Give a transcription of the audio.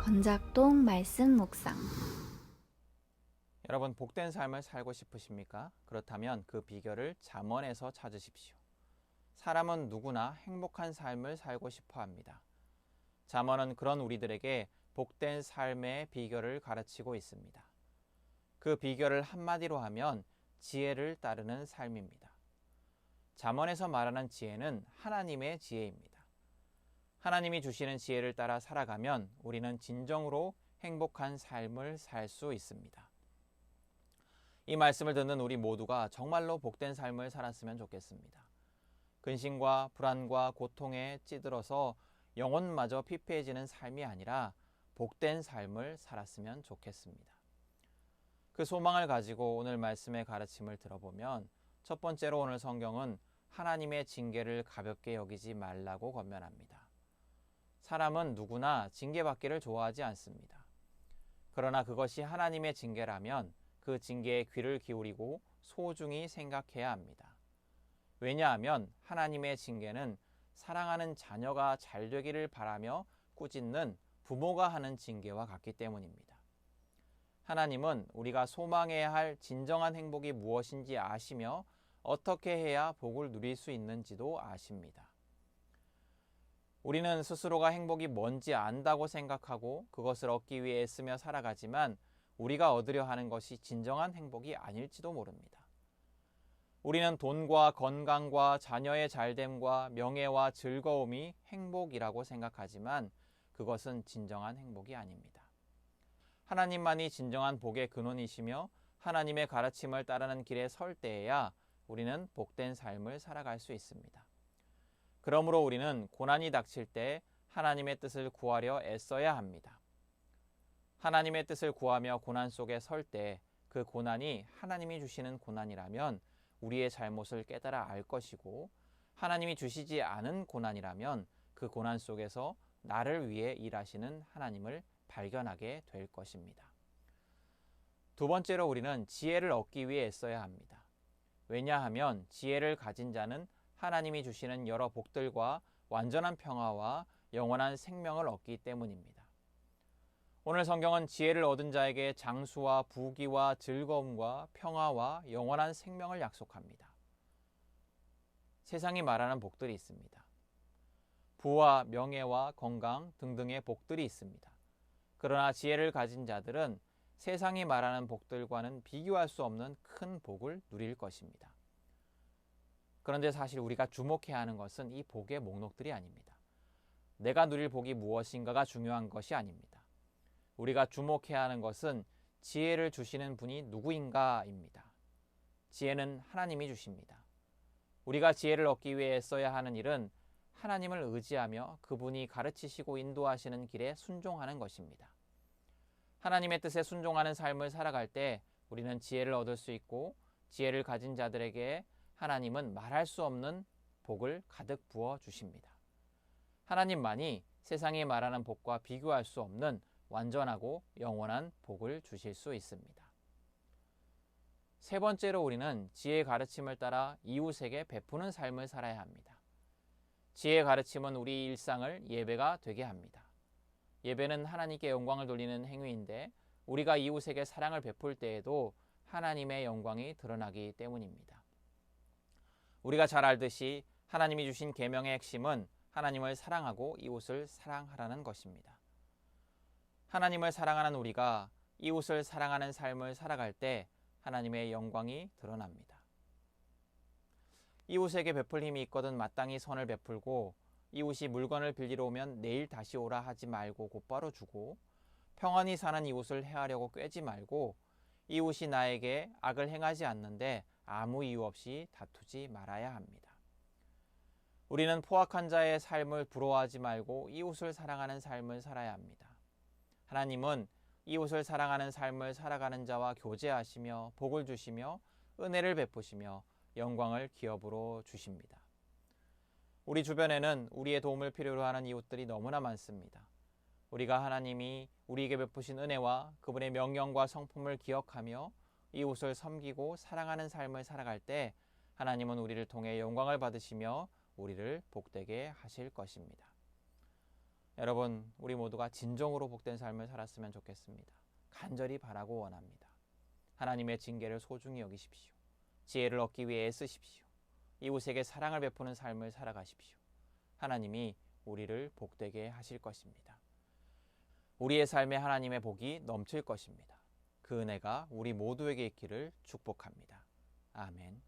건작동 말씀 묵상. 여러분, 복된 삶을 살고 싶으십니까? 그렇다면 그 비결을 잠언에서 찾으십시오. 사람은 누구나 행복한 삶을 살고 싶어 합니다. 잠언은 그런 우리들에게 복된 삶의 비결을 가르치고 있습니다. 그 비결을 한마디로 하면 지혜를 따르는 삶입니다. 잠언에서 말하는 지혜는 하나님의 지혜입니다. 하나님이 주시는 지혜를 따라 살아가면 우리는 진정으로 행복한 삶을 살 수 있습니다. 이 말씀을 듣는 우리 모두가 정말로 복된 삶을 살았으면 좋겠습니다. 근심과 불안과 고통에 찌들어서 영혼마저 피폐해지는 삶이 아니라 복된 삶을 살았으면 좋겠습니다. 그 소망을 가지고 오늘 말씀의 가르침을 들어보면 첫 번째로 오늘 성경은 하나님의 징계를 가볍게 여기지 말라고 권면합니다. 사람은 누구나 징계받기를 좋아하지 않습니다. 그러나 그것이 하나님의 징계라면 그 징계에 귀를 기울이고 소중히 생각해야 합니다. 왜냐하면 하나님의 징계는 사랑하는 자녀가 잘 되기를 바라며 꾸짖는 부모가 하는 징계와 같기 때문입니다. 하나님은 우리가 소망해야 할 진정한 행복이 무엇인지 아시며 어떻게 해야 복을 누릴 수 있는지도 아십니다. 우리는 스스로가 행복이 뭔지 안다고 생각하고 그것을 얻기 위해 애쓰며 살아가지만 우리가 얻으려 하는 것이 진정한 행복이 아닐지도 모릅니다. 우리는 돈과 건강과 자녀의 잘됨과 명예와 즐거움이 행복이라고 생각하지만 그것은 진정한 행복이 아닙니다. 하나님만이 진정한 복의 근원이시며 하나님의 가르침을 따르는 길에 설 때에야 우리는 복된 삶을 살아갈 수 있습니다. 그러므로 우리는 고난이 닥칠 때 하나님의 뜻을 구하려 애써야 합니다. 하나님의 뜻을 구하며 고난 속에 설 때 그 고난이 하나님이 주시는 고난이라면 우리의 잘못을 깨달아 알 것이고 하나님이 주시지 않은 고난이라면 그 고난 속에서 나를 위해 일하시는 하나님을 발견하게 될 것입니다. 두 번째로 우리는 지혜를 얻기 위해 애써야 합니다. 왜냐하면 지혜를 가진 자는 하나님이 주시는 여러 복들과 완전한 평화와 영원한 생명을 얻기 때문입니다. 오늘 성경은 지혜를 얻은 자에게 장수와 부귀와 즐거움과 평화와 영원한 생명을 약속합니다. 세상이 말하는 복들이 있습니다. 부와 명예와 건강 등등의 복들이 있습니다. 그러나 지혜를 가진 자들은 세상이 말하는 복들과는 비교할 수 없는 큰 복을 누릴 것입니다. 그런데 사실 우리가 주목해야 하는 것은 이 복의 목록들이 아닙니다. 내가 누릴 복이 무엇인가가 중요한 것이 아닙니다. 우리가 주목해야 하는 것은 지혜를 주시는 분이 누구인가입니다. 지혜는 하나님이 주십니다. 우리가 지혜를 얻기 위해 써야 하는 일은 하나님을 의지하며 그분이 가르치시고 인도하시는 길에 순종하는 것입니다. 하나님의 뜻에 순종하는 삶을 살아갈 때 우리는 지혜를 얻을 수 있고 지혜를 가진 자들에게 하나님은 말할 수 없는 복을 가득 부어 주십니다. 하나님만이 세상이 말하는 복과 비교할 수 없는 완전하고 영원한 복을 주실 수 있습니다. 세 번째로 우리는 지혜의 가르침을 따라 이웃에게 베푸는 삶을 살아야 합니다. 지혜의 가르침은 우리 일상을 예배가 되게 합니다. 예배는 하나님께 영광을 돌리는 행위인데 우리가 이웃에게 사랑을 베풀 때에도 하나님의 영광이 드러나기 때문입니다. 우리가 잘 알듯이 하나님이 주신 계명의 핵심은 하나님을 사랑하고 이웃을 사랑하라는 것입니다. 하나님을 사랑하는 우리가 이웃을 사랑하는 삶을 살아갈 때 하나님의 영광이 드러납니다. 이웃에게 베풀 힘이 있거든 마땅히 선을 베풀고 이웃이 물건을 빌리러 오면 내일 다시 오라 하지 말고 곧바로 주고 평안히 사는 이웃을 해하려고 꾀지 말고 이웃이 나에게 악을 행하지 않는데 아무 이유 없이 다투지 말아야 합니다. 우리는 포악한 자의 삶을 부러워하지 말고 이웃을 사랑하는 삶을 살아야 합니다. 하나님은 이웃을 사랑하는 삶을 살아가는 자와 교제하시며 복을 주시며 은혜를 베푸시며 영광을 기업으로 주십니다. 우리 주변에는 우리의 도움을 필요로 하는 이웃들이 너무나 많습니다. 우리가 하나님이 우리에게 베푸신 은혜와 그분의 명령과 성품을 기억하며 이웃을 섬기고 사랑하는 삶을 살아갈 때 하나님은 우리를 통해 영광을 받으시며 우리를 복되게 하실 것입니다. 여러분, 우리 모두가 진정으로 복된 삶을 살았으면 좋겠습니다. 간절히 바라고 원합니다. 하나님의 징계를 소중히 여기십시오. 지혜를 얻기 위해 애쓰십시오. 이웃에게 사랑을 베푸는 삶을 살아가십시오. 하나님이 우리를 복되게 하실 것입니다. 우리의 삶에 하나님의 복이 넘칠 것입니다. 그 은혜가 우리 모두에게 있기를 축복합니다. 아멘.